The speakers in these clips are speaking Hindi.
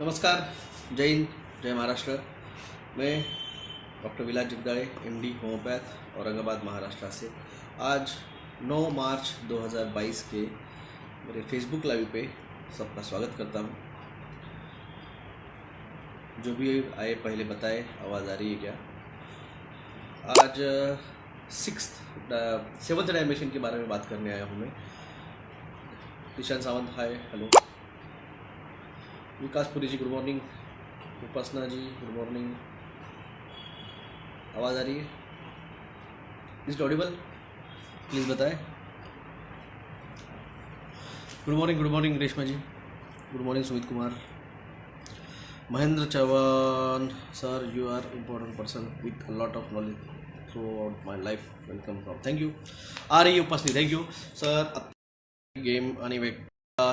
नमस्कार। जय हिंद, जय महाराष्ट्र। मैं डॉक्टर विलास जगदाळे, एमडी होम्योपैथ, औरंगाबाद महाराष्ट्र से आज 9 मार्च 2022 के मेरे फेसबुक लाइव पे सबका स्वागत करता हूँ। जो भी आए पहले बताए, आवाज़ आ रही है क्या? आज सेवन्थ डायमेंशन के बारे में बात करने आया हूँ मैं। Ishan Sawant hi, hello. Vikas Puri ji good morning. Upasana ji good morning. आवाज़ आ रही है? Is audible? प्लीज़ बताएं। Good morning Reshma ji. Good morning Sumit Kumar. Mahendra Chauhan sir, you are important person with lot of knowledge throughout my life. Welcome from, thank you. आ रही है उपस्थित, थैंक यू सर। गेम आणि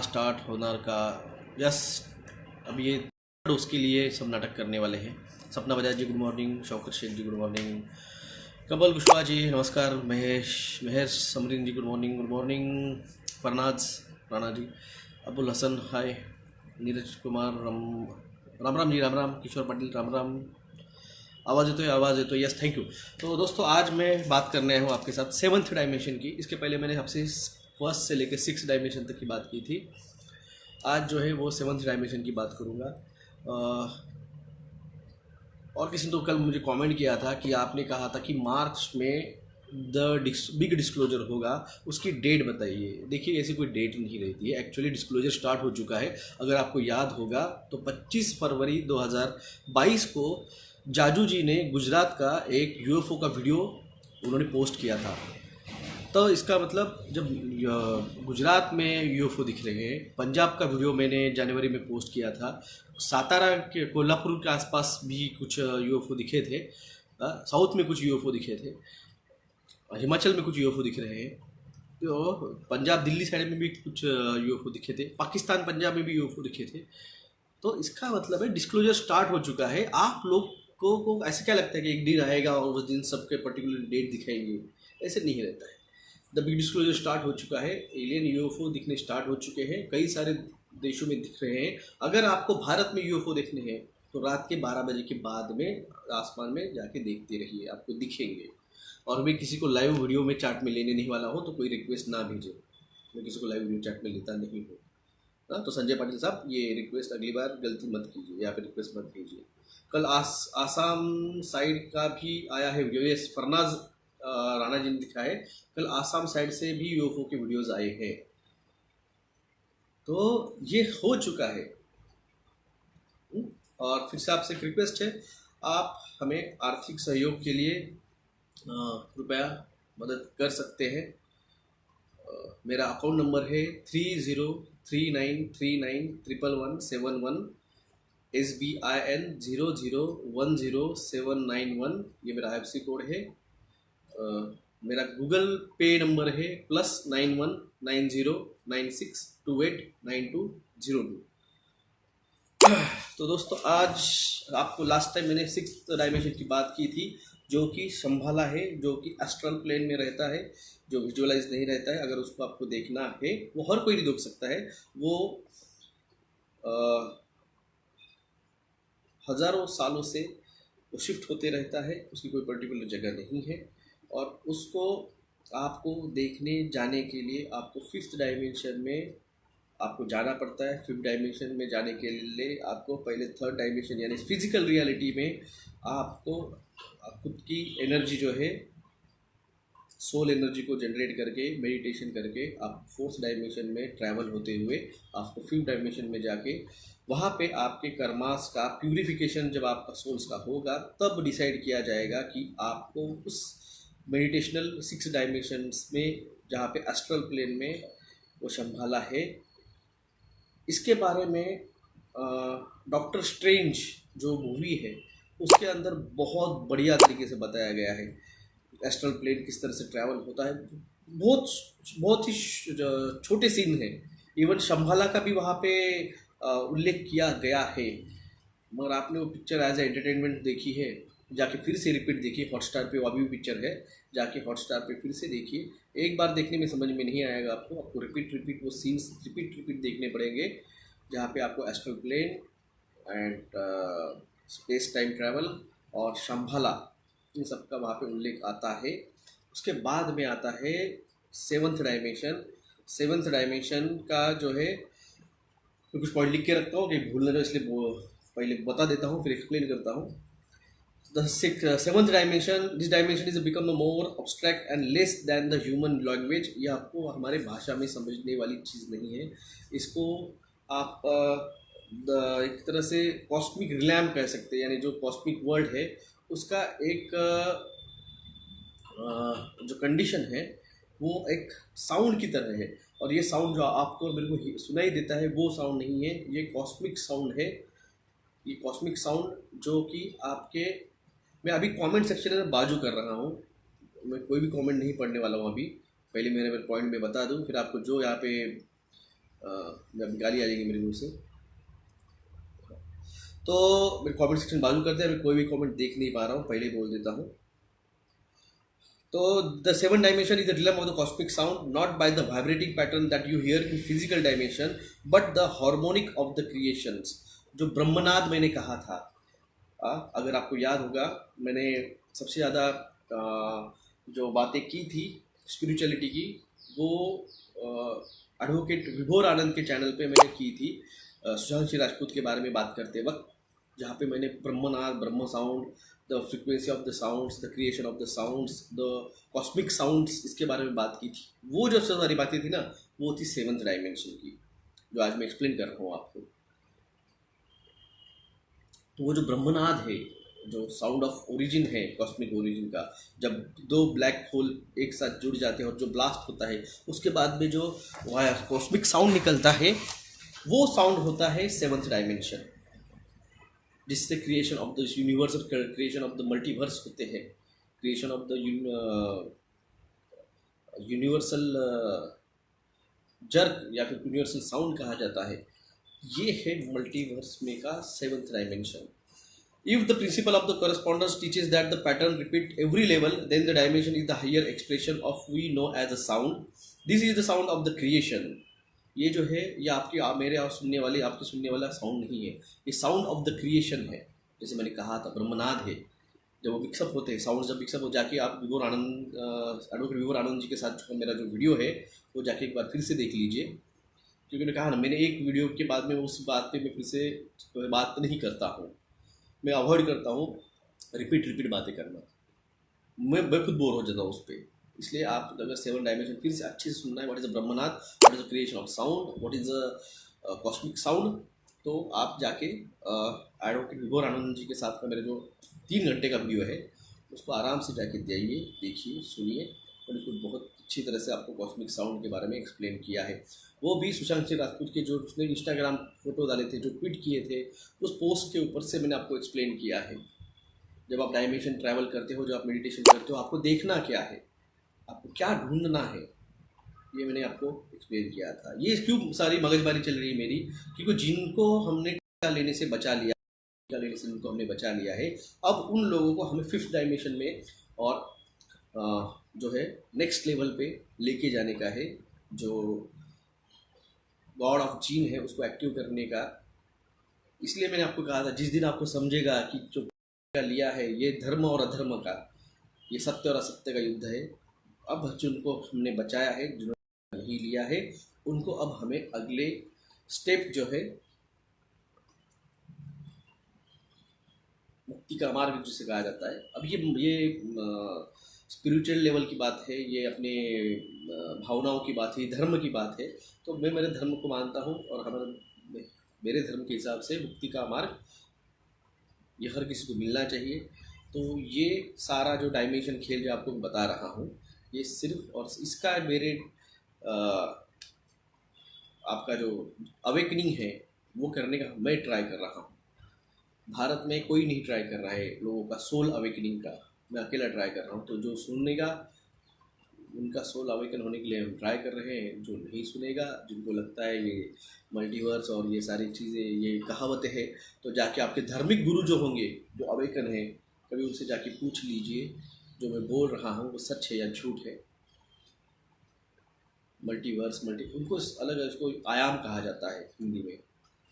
स्टार्ट होणार का? यस, अब ये उसके लिए सब नाटक करने वाले हैं। सपना बजाज जी गुड मॉर्निंग। शौकत शेख जी गुड मॉर्निंग। कमल कुशवाहा जी नमस्कार। महेश समरीन जी गुड मॉर्निंग। फरनाज राणा जी, अबुल हसन हाय। नीरज कुमार राम जी, राम। किशोर पाटिल राम। आवाज़ येतो, यस थैंक यू। तो दोस्तों, आज मैं बात करने आया हूँ आपके साथ सेवन्थ डायमेंशन की। इसके पहले मैंने आपसे फर्स्ट से लेकर 6 डायमेंशन तक की बात की थी। आज जो है वो सेवन्थ डायमेंशन की बात करूँगा। और किसी ने तो कल मुझे कमेंट किया था कि आपने कहा था कि मार्च में बिग डिस्क्लोजर होगा, उसकी डेट बताइए। देखिए, ऐसी कोई डेट नहीं रहती है। एक्चुअली डिस्क्लोजर स्टार्ट हो चुका है। अगर आपको याद होगा तो 25 फरवरी 2022 को जाजू जी ने गुजरात का एक यूएफओ का वीडियो उन्होंने पोस्ट किया था। तो इसका मतलब जब गुजरात में यूएफओ दिख रहे हैं, पंजाब का वीडियो मैंने जनवरी में पोस्ट किया था, सातारा के कोल्हापुर के आसपास भी कुछ यूएफओ दिखे थे, साउथ में कुछ यूएफओ दिखे थे, हिमाचल में कुछ यूएफओ दिख रहे हैं, तो पंजाब दिल्ली साइड में भी कुछ यूएफओ दिखे थे, पाकिस्तान पंजाब में भी यूएफओ दिखे थे। तो इसका मतलब है डिस्क्लोजर स्टार्ट हो चुका है। आप लोग को ऐसे क्या लगता है कि एक दिन आएगा और उस दिन सबके पर्टिकुलर डेट दिखाएंगे? ऐसे नहीं रहता है। द बिग डिस्क्लोजर स्टार्ट हो चुका है। एलियन यूएफओ दिखने स्टार्ट हो चुके हैं, कई सारे देशों में दिख रहे हैं। अगर आपको भारत में यूएफओ देखने हैं तो रात के 12 बजे के बाद में आसमान में जाके देखते रहिए, आपको दिखेंगे। और मैं किसी को लाइव वीडियो में चैट में लेने नहीं वाला हूँ, तो कोई रिक्वेस्ट ना भेजे। मैं किसी को लाइव वीडियो चैट में लेता नहीं हूँ। तो संजय पाटिल साहब, ये रिक्वेस्ट अगली बार गलती मत कीजिए या फिर रिक्वेस्ट मत कीजिए। कल आसाम साइड का भी आया है वीडियो, ये फरनाज राणा जी ने दिखा है। कल आसाम साइड से भी यूएफओ के वीडियोस आए हैं। तो ये हो चुका है। और फिर से आपसे एक रिक्वेस्ट है, आप हमें आर्थिक सहयोग के लिए कृपया मदद कर सकते हैं। मेरा अकाउंट नंबर है 303939111171। SBIN 0010791, ये मेरा IFSC कोड है। मेरा गूगल पे नंबर है +919096289202। तो दोस्तों, आज आपको लास्ट टाइम मैंने 6th डायमेंशन की बात की थी, जो कि संभाला है, जो कि एस्ट्रल प्लेन में रहता है, जो विजुअलाइज नहीं रहता है। अगर उसको आपको देखना है, वो हर कोई नहीं देख सकता है। वो हजारों सालों से वो शिफ्ट होते रहता है, उसकी कोई पर्टिकुलर जगह नहीं है। और उसको आपको देखने जाने के लिए आपको 5th डायमेंशन में आपको जाना पड़ता है। 5th डायमेंशन में जाने के लिए आपको पहले 3rd डायमेंशन यानी फिजिकल रियलिटी में आपको खुद की एनर्जी जो है, सोल एनर्जी को जनरेट करके मेडिटेशन करके आप 4th डायमेंशन में ट्रैवल होते हुए आपको 5th डायमेंशन में जाके वहाँ पे आपके कर्मास का प्यूरिफिकेशन जब आपका सोल्स का होगा, तब डिसाइड किया जाएगा कि आपको उस मेडिटेशनल 6 डायमेंशंस में, जहाँ पे एस्ट्रल प्लेन में वो संभाला है। इसके बारे में डॉक्टर स्ट्रेंज जो मूवी है, उसके अंदर बहुत बढ़िया तरीके से बताया गया है एस्ट्रल प्लेन किस तरह से ट्रैवल होता है। बहुत ही छोटे सीन है। इवन शंभाला का भी वहाँ पे उल्लेख किया गया है। मगर आपने वो पिक्चर एज ए एंटरटेनमेंट देखी है, जाके फिर से रिपीट देखिए। हॉटस्टार पे वो अभी भी पिक्चर है, जाके हॉटस्टार पे फिर से देखिए। एक बार देखने में समझ में नहीं आएगा आपको रिपीट वो सीन्स रिपीट देखने पड़ेंगे, जहाँ पे आपको astral plane and space time travel और शंभाला, इन सब का वहाँ पे उल्लेख आता है। उसके बाद में आता है सेवन्थ डायमेंशन। सेवन्थ डायमेंशन का जो है, मैं कुछ पॉइंट लिख के रखता हूँ कि भूल ना जाए, इसलिए पहले बता देता हूँ फिर एक्सप्लेन करता हूँ। The seventh dimension, this dimension is become more abstract and less than the human language। ये आपको हमारे भाषा में समझने वाली चीज़ नहीं है। इसको आप एक तरह से कॉस्मिक रिलैम कह सकते हैं, यानी जो कॉस्मिक वर्ल्ड है उसका एक जो कंडीशन है वो एक साउंड की तरह है। और ये साउंड जो आपको मेरे को सुनाई देता है वो साउंड नहीं है, ये कॉस्मिक साउंड है। ये कॉस्मिक साउंड जो कि आपके, मैं अभी कमेंट सेक्शन में बाजू कर रहा हूँ, मैं कोई भी कमेंट नहीं पढ़ने वाला हूँ अभी। पहले मेरे पॉइंट में बता दूँ, फिर आपको जो यहाँ पे गाली आ जाएगी मेरे मुँह से। तो मेरे कमेंट सेक्शन बाजू करते हैं, मैं कोई भी कमेंट देख नहीं पा रहा हूँ, पहले बोल देता हूँ। तो the seven dimension is the realm of the cosmic sound, not by the vibrating pattern that you here in physical dimension, but the harmonic of the creations. जो ब्रह्मनाद मैंने कहा था, अगर आपको याद होगा, मैंने सबसे ज़्यादा जो बातें की थी स्पिरिचुअलिटी की, वो एडवोकेट विभोर आनंद के चैनल पे मैंने की थी, सुशांत सिंह राजपूत के बारे में बात करते वक्त, जहाँ पे मैंने ब्रह्मनाद, ब्रह्म sound, the frequency of the sounds, the creation of the sounds, the cosmic sounds, इसके बारे में बात की थी। वो जो सारी बातें थी ना, वो थी सेवन्थ डायमेंशन की, जो आज मैं एक्सप्लेन कर रहा हूँ आपको। तो वो जो ब्रह्मनाद है, जो साउंड ऑफ ओरिजिन है, कॉस्मिक ओरिजिन का, जब दो ब्लैक होल एक साथ जुड़ जाते हैं और जो ब्लास्ट होता है, उसके बाद में जो कॉस्मिक साउंड निकलता है, वो साउंड होता है सेवन्थ डायमेंशन, जिससे क्रिएशन ऑफ द यूनिवर्स और क्रिएशन ऑफ द मल्टीवर्स होते हैं, creation of the universal jerk या फिर यूनिवर्सल साउंड कहा जाता है। ये है मल्टीवर्स में का seventh dimension. If the principle of the correspondence teaches that the pattern repeat every level, then the dimension is the higher expression of we know as a sound. This is the sound of the creation. ये जो है, ये आपकी मेरे और सुनने वाले, आपके सुनने वाला साउंड नहीं है, ये साउंड ऑफ द क्रिएशन है। जैसे मैंने कहा था, ब्रह्मनाद है। जब वो मिक्सअप होते हैं, साउंड जब मिक्सअप हो जाके, आप विभोर आनंद, एडवोकेट विभोर आनंद जी के साथ मेरा जो वीडियो है वो जाके एक बार फिर से देख लीजिए, क्योंकि मैंने कहा ना, मैंने एक वीडियो के बाद में उस बात पे मैं फिर से बात नहीं करता हूँ, मैं अवॉइड करता हूँ रिपीट बातें करना, मैं खुद बोर हो जाता हूँ उस पर। इसलिए आप अगर सेवन डायमेंशन फिर से अच्छे से सुनना है, what is the Brahmanad, what is the creation of sound, what is the cosmic sound, तो आप जाके एडवोकेट विभोर आनंद जी के साथ का मेरा जो 3 घंटे का वीडियो है, उसको आराम से जाके जाइए, देखिए, सुनिए, और इसको बहुत अच्छी तरह से आपको कॉस्मिक साउंड के बारे में एक्सप्लेन किया है। वो भी सुशांत सिंह राजपूत के जो उसने इंस्टाग्राम फोटो डाले थे, जो ट्वीट किए थे, उस पोस्ट के ऊपर से मैंने आपको एक्सप्लेन किया है। जब आप डायमेंशन ट्रैवल करते हो, जब आप मेडिटेशन करते हो, आपको देखना क्या है, आपको क्या ढूंढना है, ये मैंने आपको एक्सप्लेन किया था। ये क्यों सारी मगजमारी चल रही है मेरी, क्योंकि जिनको हमने टीका लेने से बचा लिया, टीका लेने से जिनको हमने बचा लिया है, अब उन लोगों को हमें 5th डायमेंशन में और जो है नेक्स्ट लेवल पे लेके जाने का है। जो गॉड ऑफ जीन है उसको एक्टिव करने का। इसलिए मैंने आपको कहा था, जिस दिन आपको समझेगा कि जो लिया है ये धर्म और अधर्म का, ये सत्य और असत्य का युद्ध है, अब जिनको हमने बचाया है, जिन्होंने नहीं लिया है, उनको अब हमें अगले स्टेप जो है मुक्ति का मार्ग जिसे कहा जाता है, अब ये स्पिरिचुअल लेवल की बात है, ये अपने भावनाओं की बात है, धर्म की बात है। तो मैं मेरे धर्म को मानता हूँ, और हमारे मेरे धर्म के हिसाब से मुक्ति का मार्ग ये हर किसी को मिलना चाहिए। तो ये सारा जो डायमेंशन खेल जो आपको बता रहा हूँ, ये सिर्फ और इसका मेरे आपका जो अवेकनिंग है वो करने का मैं ट्राई कर रहा हूँ। भारत में कोई नहीं ट्राई कर रहा है लोगों का सोल अवेकनिंग का, मैं अकेला ट्राई कर रहा हूँ। तो जो सुनेगा, उनका सोल अवेकन होने के लिए हम ट्राई कर रहे हैं। जो नहीं सुनेगा, जिनको लगता है ये मल्टीवर्स और ये सारी चीज़ें ये कहावतें हैं, तो जाके आपके धार्मिक गुरु जो होंगे, जो अवेकन है, कभी उनसे जाके पूछ लीजिए जो मैं बोल रहा हूँ वो सच है या झूठ है। मल्टीवर्स उनको अलग अलग, उसको आयाम कहा जाता है हिंदी में।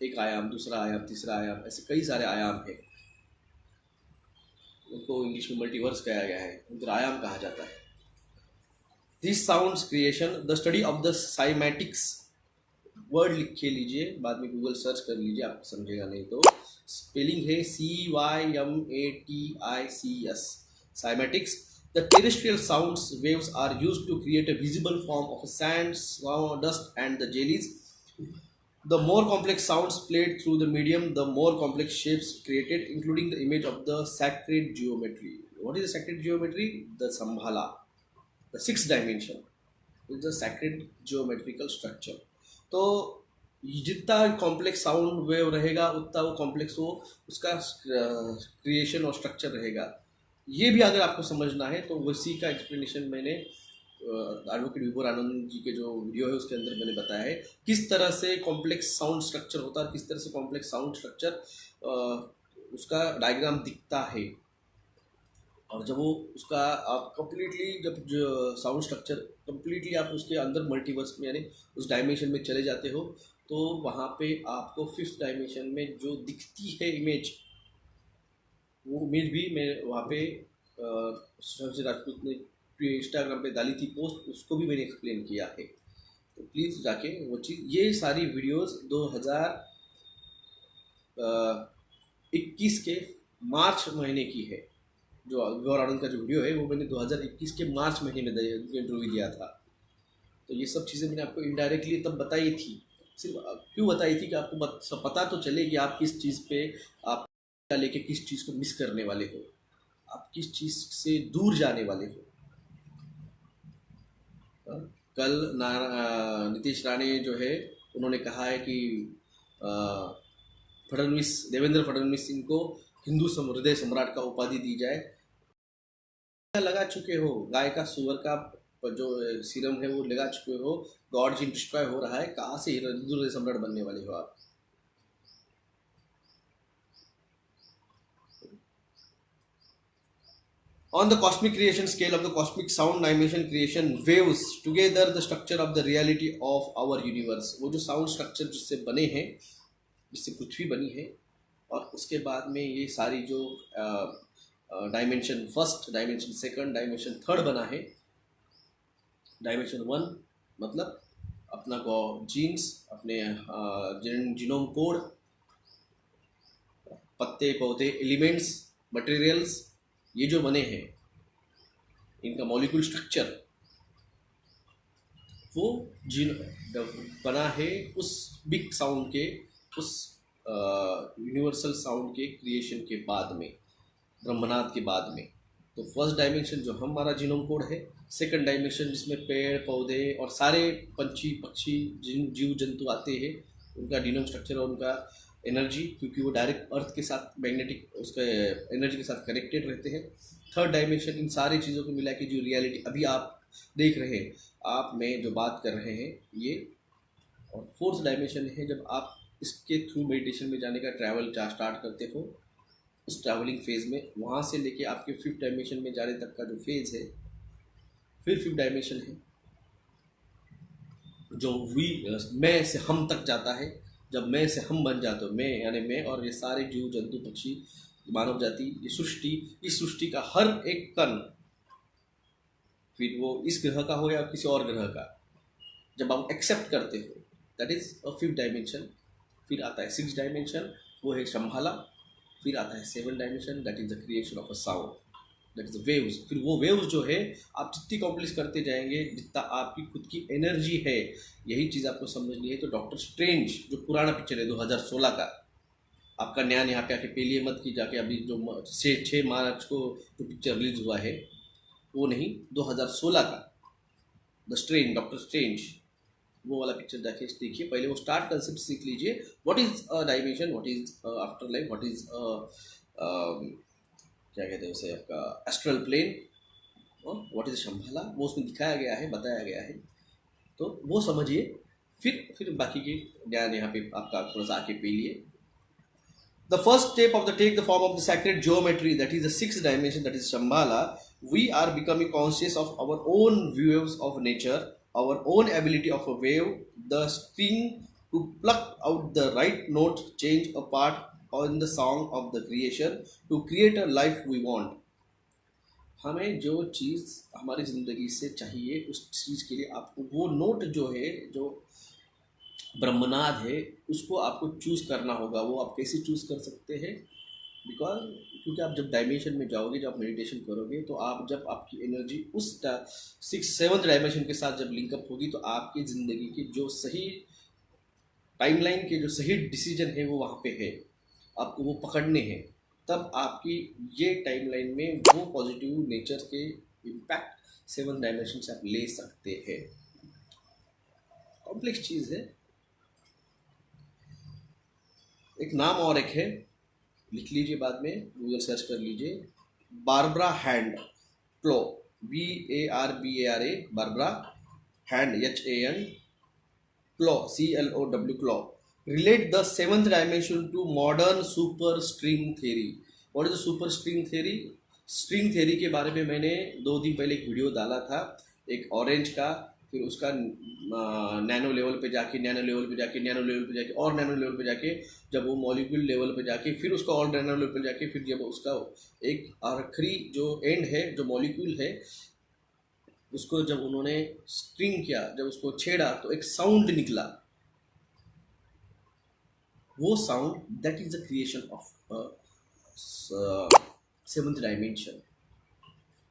एक आयाम, दूसरा आयाम, तीसरा आयाम, ऐसे कई सारे आयाम हैं। उनको इंग्लिश में मल्टीवर्स कहा गया है, उधर आयाम कहा जाता है। This sounds creation the study of the cymatics, word लिख के लीजिए, बाद में गूगल सर्च कर लीजिए, आपको समझेगा नहीं तो। स्पेलिंग है CYMATICS, cymatics. The terrestrial sounds waves are used to create a visible form of sand, dust, and the jellies. The more complex sounds played through the medium, the more complex shapes created, including the image of the sacred geometry. What is the sacred geometry? The Sambhala, the sixth dimension, is the sacred geometrical structure. तो जितना कॉम्प्लेक्स साउंड वेव रहेगा उतना वो कॉम्प्लेक्स वो उसका क्रिएशन और स्ट्रक्चर रहेगा। ये भी अगर आपको समझना है तो वैसी का एक्सप्लेनेशन मैंने एडवोकेट विभोर आनंद जी के जो वीडियो है उसके अंदर मैंने बताया है, किस तरह से कॉम्प्लेक्स साउंड स्ट्रक्चर होता है, किस तरह से कॉम्प्लेक्स साउंड स्ट्रक्चर उसका डायग्राम दिखता है। और जब वो उसका आप कंप्लीटली, जब जो साउंड स्ट्रक्चर कंप्लीटली आप उसके अंदर मल्टीवर्स में यानी उस डायमेंशन में चले जाते हो, तो वहाँ पे आपको फिफ्थ डायमेंशन में जो दिखती है इमेज, वो इमेज भी मैं वहाँ पे संजय राजपूत ने इंस्टाग्राम पे डाली थी पोस्ट, उसको भी मैंने एक्सप्लेन किया है। तो प्लीज़ जाके वो चीज़, ये सारी वीडियोस 2021 के मार्च महीने की है। जो विभोर आनंद का जो वीडियो है वो मैंने 2021 के मार्च महीने में इंटरव्यू दिया था। तो ये सब चीज़ें मैंने आपको इनडायरेक्टली तब बताई थी। सिर्फ क्यों बताई थी कि आपको पता तो चले कि आप किस चीज़ पे आप लेके किस चीज़ को मिस करने वाले हो, आप किस चीज़ से दूर जाने वाले हो। कल नीतीश राणे जो है उन्होंने कहा है कि फडणवीस, देवेंद्र फडणवीस इनको हिंदू हृदय सम्राट का उपाधि दी जाए। लगा चुके हो, गाय का सुअर का जो सीरम है वो लगा चुके हो, गॉड जी डिस्ट्रॉय हो रहा है, कहाँ से हिंदू हृदय सम्राट बनने वाले हो आप। On the cosmic creation scale of the cosmic sound dimension creation waves together the structure of the reality of our universe. वो जो साउंड स्ट्रक्चर जिससे बने हैं, जिससे पृथ्वी बनी है, और उसके बाद में ये सारी जो dimension first, dimension second, dimension third बना है। डायमेंशन 1 मतलब अपना जीन्स, अपने जीनोम कोड, पत्ते पौधे, एलिमेंट्स, मटेरियल्स, ये जो बने हैं इनका मॉलिक्यूल स्ट्रक्चर, वो जिन बना है उस बिग साउंड के, उस यूनिवर्सल साउंड के क्रिएशन के बाद में, ब्रह्मनाद के बाद में। तो फर्स्ट डायमेंशन जो हमारा जीनोम कोड है, सेकंड डायमेंशन जिसमें पेड़ पौधे और सारे पंछी पक्षी जीव जंतु आते हैं, उनका जीनोम स्ट्रक्चर और उनका एनर्जी, क्योंकि वो डायरेक्ट अर्थ के साथ मैग्नेटिक उसके एनर्जी के साथ कनेक्टेड रहते हैं। थर्ड डायमेंशन इन सारी चीज़ों को मिला के जो रियलिटी अभी आप देख रहे हैं, आप में जो बात कर रहे हैं ये। और फोर्थ डायमेंशन है जब आप इसके थ्रू मेडिटेशन में जाने का ट्रैवल स्टार्ट करते हो, उस ट्रैवलिंग फेज़ में वहाँ से लेके आपके फिफ्थ डायमेंशन में जाने तक का जो फेज़ है। फिर फिफ्थ डायमेंशन है जो मैं से हम तक जाता है। जब मैं से हम बन जाते हो, मैं यानी मैं और ये सारे जीव जंतु पक्षी मानव जाति, ये सृष्टि, इस सृष्टि का हर एक कण, फिर वो इस ग्रह का हो या किसी और ग्रह का, जब आप एक्सेप्ट करते हो, that is a fifth dimension. फिर आता है सिक्स डायमेंशन, वो है शंभाला। फिर आता है seven dimension, that is the creation of a sound, that is the waves. फिर वो वेव्स जो है आप जितनी कॉम्प्लेक्स करते जाएंगे, जितना आपकी खुद की एनर्जी है, यही चीज़ आपको समझनी है। तो डॉक्टर स्ट्रेंज जो पुराना पिक्चर है 2016 का, आपका न्याय यहाँ पे आके पेलिए मत की जाके, अभी जो 6 मार्च को जो पिक्चर रिलीज हुआ है वो नहीं, 2016 का द स्ट्रेंज, डॉक्टर स्ट्रेंज, वो वाला पिक्चर जाके देखिए। पहले वो स्टार्ट कंसेप्ट सीख लीजिए, what is a dimension, what is after life, what is क्या कहते हैं उसे, आपका astral plane, what is Shambhala, वो उसमें दिखाया गया है, बताया गया है। तो वो समझिए, फिर बाकी के ज्ञान यहाँ पे आपका थोड़ा सा आके पी लिए। The first step of the take the form of the sacred geometry, that is the sixth dimension, that is Shambhala. We are becoming conscious of our own waves of nature, our own ability of a wave, the string to pluck out the right note, change a part on the song of the creation to create a life we want. हमें जो चीज़ हमारी ज़िंदगी से चाहिए उस चीज़ के लिए आपको वो नोट जो है, जो ब्रह्मनाद है, उसको आपको चूज़ करना होगा। वो आप कैसे चूज़ कर सकते हैं? बिकॉज क्योंकि आप जब डायमेंशन में जाओगे, जब आप मेडिटेशन करोगे, तो आप जब आपकी एनर्जी उस 6th 7th डायमेंशन के साथ जब लिंकअप होगी, तो आपकी ज़िंदगी की जो सही टाइमलाइन के जो सही डिसीजन है वो वहाँ पे है, आपको वो पकड़ने हैं। तब आपकी ये टाइमलाइन में वो पॉजिटिव नेचर के इम्पैक्ट 7th डायमेंशन से आप ले सकते हैं। कॉम्प्लेक्स चीज़ है। एक नाम और एक है, लिख लीजिए, बाद में गूगल सर्च कर लीजिए, Barbara Hand Clow, BARBARA, Barbara Hand HAN, Clow CLOW, Clow, relate the 7th dimension to modern super string theory. What is the super string theory? String theory के बारे में मैंने 2 दिन पहले एक वीडियो डाला था, एक ऑरेंज का, फिर उसका नैनो लेवल पे जाके, नैनो लेवल पे जाके, नैनो लेवल पे जाके, और नैनो लेवल पे जाके, जब वो मॉलिक्यूल लेवल पे जाके, फिर उसका और नैनो लेवल पे जाके, फिर जब उसका एक आखिरी जो एंड है, जो मॉलिक्यूल है, उसको जब उन्होंने स्ट्रिंग किया, जब उसको छेड़ा, तो एक साउंड निकला। वो sound, that is the creation of 7th dimension.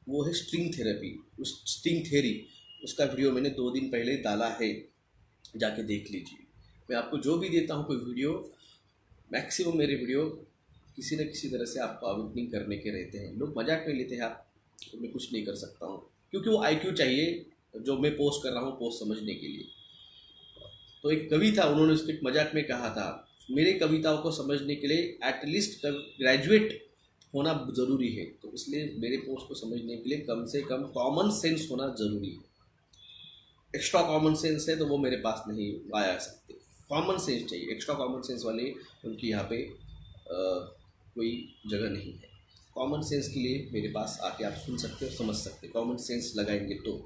वो है स्ट्रिंग थेरेपी। उस स्ट्रिंग थेरी, उसका वीडियो मैंने 2 दिन पहले डाला है, जाके देख लीजिए। मैं आपको जो भी देता हूँ कोई वीडियो, मैक्सिमम मेरे वीडियो किसी न किसी तरह से आपको अवेकनिंग करने के रहते हैं। लोग मजाक में लेते हैं, आप तो मैं कुछ नहीं कर सकता हूँ, क्योंकि वो IQ चाहिए जो मैं पोस्ट कर रहा हूँ पोस्ट समझने के लिए। तो एक कवि था, उन्होंने उसके मजाक में कहा था, मेरी कविताओं को समझने के लिए एटलीस्ट ग्रेजुएट होना ज़रूरी है। तो इसलिए मेरे पोस्ट को समझने के लिए कम से कम कॉमन सेंस होना ज़रूरी है। एक्स्ट्रा कॉमन सेंस है तो वो मेरे पास नहीं आया सकते। कॉमन सेंस चाहिए। एक्स्ट्रा कॉमन सेंस वाले उनकी यहाँ पे कोई जगह नहीं है। कॉमन सेंस के लिए मेरे पास आके आप सुन सकते हो, समझ सकते हो, कॉमन सेंस लगाएंगे तो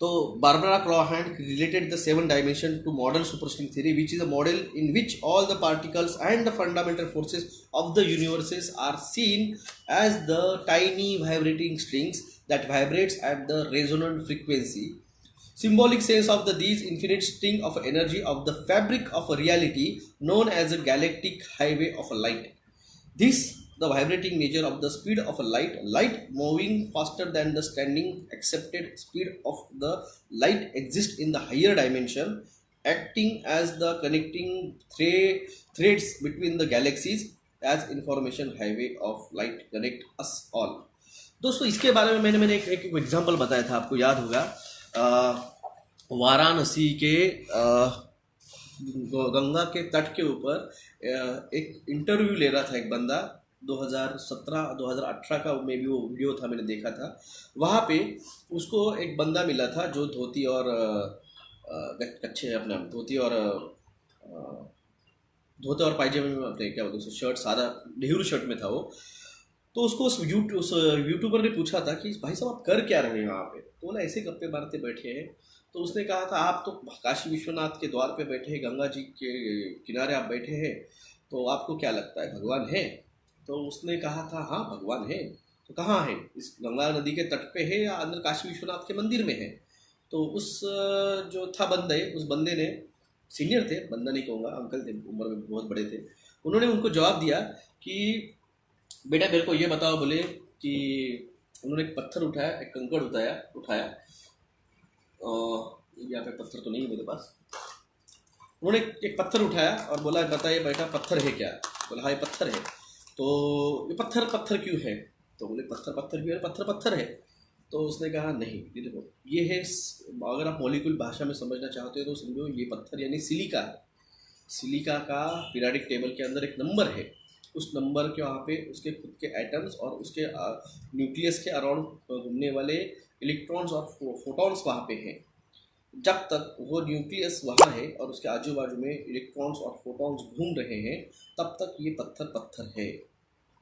Barbara Crawford related the 7th dimension to modern superstring theory, which is a model in which all the particles and the fundamental forces of the universes are seen as the tiny vibrating strings that vibrates at the resonant frequency. Symbolic sense of these infinite string of energy of the fabric of a reality known as a galactic highway of light. This the vibrating nature of the speed of a light moving faster than the standing accepted speed of the light exists in the higher dimension, acting as the connecting threads between the galaxies as information highway of light connect us all. दोस्तों, इसके बारे में मैंने एक एग्जांपल बताया था, आपको याद होगा, वाराणसी के गंगा के तट के ऊपर एक इंटरव्यू ले रहा था एक बंदा, 2017-2018 का में भी वो वीडियो था, मैंने देखा था। वहाँ पे उसको एक बंदा मिला था जो धोती और कच्छे अपना धोते और पायजामे में, अपने क्या बोलते हैं, शर्ट, सादा नेहरू शर्ट में था वो। तो उसको उस यूट्यूबर ने पूछा था कि भाई साहब आप कर क्या रहे हैं वहाँ पे? तो बोला ऐसे गप्पे मारते बैठे हैं। तो उसने कहा था आप तो काशी विश्वनाथ के द्वार पे बैठे हैं, गंगा जी के किनारे आप बैठे हैं, तो आपको क्या लगता है भगवान है? तो उसने कहा था हाँ भगवान है। तो कहाँ है? इस गंगा नदी के तट पे है या अंदर काशी विश्वनाथ के मंदिर में है? तो उस जो था बंदे, उस बंदे ने, सीनियर थे, बंदा नहीं कहूँगा, अंकल थे, उम्र में बहुत बड़े थे, उन्होंने उनको जवाब दिया कि बेटा मेरे को ये बताओ, बोले कि उन्होंने एक पत्थर उठाया, एक कंकड़ उठाया, यहाँ पे पत्थर तो नहीं है मेरे पास। उन्होंने एक पत्थर उठाया और बोला बताइए बेटा पत्थर है क्या? बोला हाँ ये पत्थर है। तो ये पत्थर क्यों है? तो बोले पत्थर क्यों है? पत्थर है। तो उसने कहा नहीं, ये देखो ये है, अगर आप मॉलिक्यूल भाषा में समझना चाहते हो तो समझो ये पत्थर यानी सिलिका है। सिलिका का पीरियोडिक टेबल के अंदर एक नंबर है, उस नंबर के वहाँ पे उसके खुद के एटम्स और उसके न्यूक्लियस के अराउंड घूमने वाले इलेक्ट्रॉन्स और फोटॉन्स वहाँ पे हैं। जब तक वो न्यूक्लियस वहाँ है और उसके आजू बाजू में इलेक्ट्रॉन्स और फोटॉन्स घूम रहे हैं, तब तक ये पत्थर है।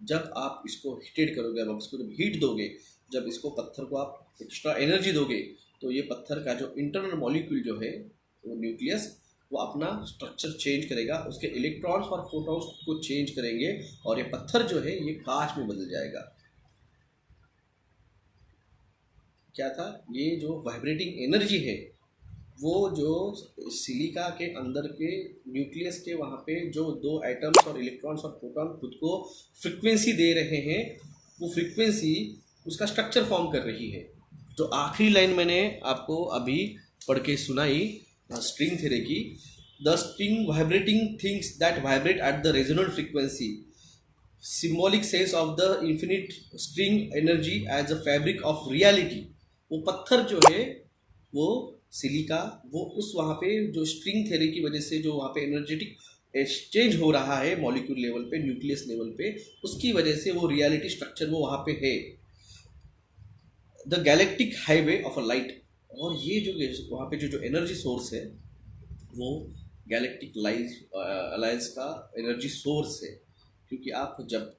जब आप इसको हीटेड करोगे, अब इसको जब हीट दोगे, जब इसको पत्थर को आप एक्स्ट्रा एनर्जी दोगे, तो ये पत्थर का जो इंटरनल मॉलिक्यूल जो है वो न्यूक्लियस वो अपना स्ट्रक्चर चेंज करेगा, उसके इलेक्ट्रॉन्स और प्रोटॉन्स को चेंज करेंगे और ये पत्थर जो है ये कांच में बदल जाएगा। क्या था, ये जो वाइब्रेटिंग एनर्जी है वो जो सिलिका के अंदर के न्यूक्लियस के वहाँ पे जो दो एटम्स और इलेक्ट्रॉन्स और प्रोटॉन खुद को फ्रिक्वेंसी दे रहे हैं, वो फ्रिक्वेंसी उसका स्ट्रक्चर फॉर्म कर रही है। जो आखिरी लाइन मैंने आपको अभी पढ़ के सुनाई स्ट्रिंग थ्योरी की, the string vibrating things that vibrate at the resonant frequency, symbolic sense of the infinite string energy as a fabric of reality. वो पत्थर जो है वो सिलिका, वो उस वहाँ पे जो स्ट्रिंग थ्योरी की वजह से जो वहाँ पे एनर्जेटिक एक्सचेंज हो रहा है मॉलिक्यूल लेवल पे, न्यूक्लियस लेवल पे, उसकी वजह से वो रियलिटी स्ट्रक्चर वो वहाँ पे है, the galactic highway of a light. और ये जो वहाँ पे जो एनर्जी सोर्स है वो गैलेक्टिक अलायंस का एनर्जी सोर्स है। क्योंकि आप जब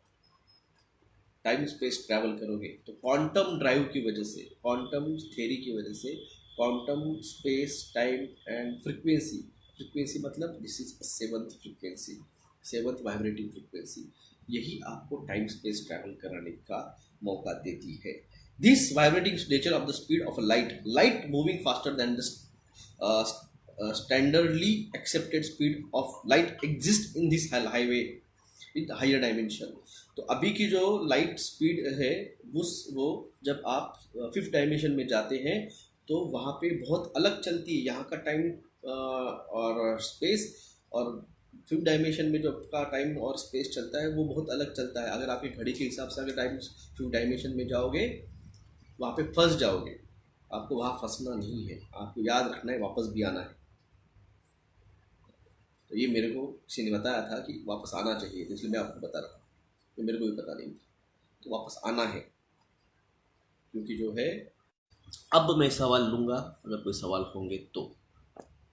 टाइम स्पेस ट्रैवल करोगे तो क्वांटम ड्राइव की वजह से, क्वांटम थ्योरी की वजह से, quantum space time and frequency, frequency मतलब this is seventh frequency, seventh vibrating frequency, यही आपको टाइम स्पेस ट्रैवल कराने का मौका देती है। This vibrating nature of the speed of a light moving faster than the standardly accepted speed of light exist in this highway in higher dimension. तो अभी की जो लाइट स्पीड है वो जब आप फिफ्थ डायमेंशन में जाते हैं तो वहाँ पे बहुत अलग चलती है, यहाँ का टाइम और स्पेस, और फिफ्थ डायमेंशन में जो आपका टाइम और स्पेस चलता है वो बहुत अलग चलता है। अगर आपकी घड़ी के हिसाब से अगर टाइम फिफ्थ डायमेंशन में जाओगे वहाँ पे फंस जाओगे, आपको वहाँ फंसना नहीं है, आपको याद रखना है, वापस भी आना है। तो ये मेरे को किसी ने बताया था कि वापस आना चाहिए, इसलिए मैं आपको बता रहा हूँ, तो मेरे को भी पता नहीं था, तो वापस आना है। क्योंकि जो है अब मैं सवाल लूँगा, अगर कोई सवाल होंगे तो।